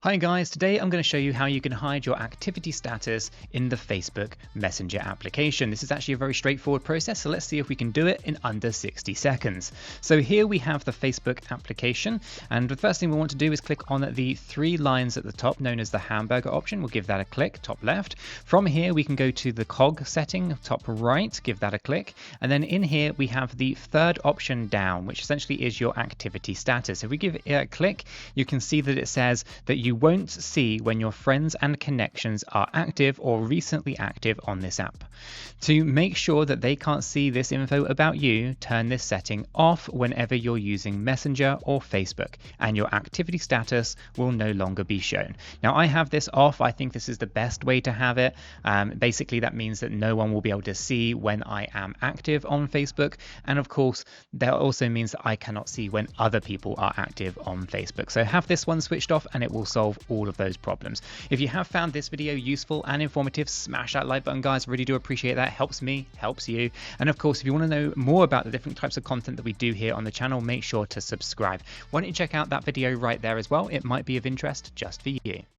Hi guys, today I'm going to show you how you can hide your activity status in the Facebook Messenger application. This is actually a very straightforward process, so let's see if we can do it in under 60 seconds. So here we have the Facebook application, and the first thing we want to do is click on the three lines at the top known as the Hamburger option. We'll give that a click, top left. From here we can go to the cog setting, top right, give that a click, and then in here we have the third option down, which essentially is your activity status. If we give it a click, you can see that it says that you won't see when your friends and connections are active or recently active on this app. To make sure that they can't see this info about you, turn this setting off whenever you're using Messenger or Facebook, and your activity status will no longer be shown. Now, I have this off. I think this is the best way to have it. Basically, that means that no one will be able to see when I am active on Facebook. And of course, that also means that I cannot see when other people are active on Facebook. So have this one switched off and it will solve all of those problems. If you have found this video useful and informative, smash that like button, guys. Really do appreciate that. Helps me, helps you. And of course, if you want to know more about the different types of content that we do here on the channel, make sure to subscribe. Why don't you check out that video right there as well? It might be of interest just for you.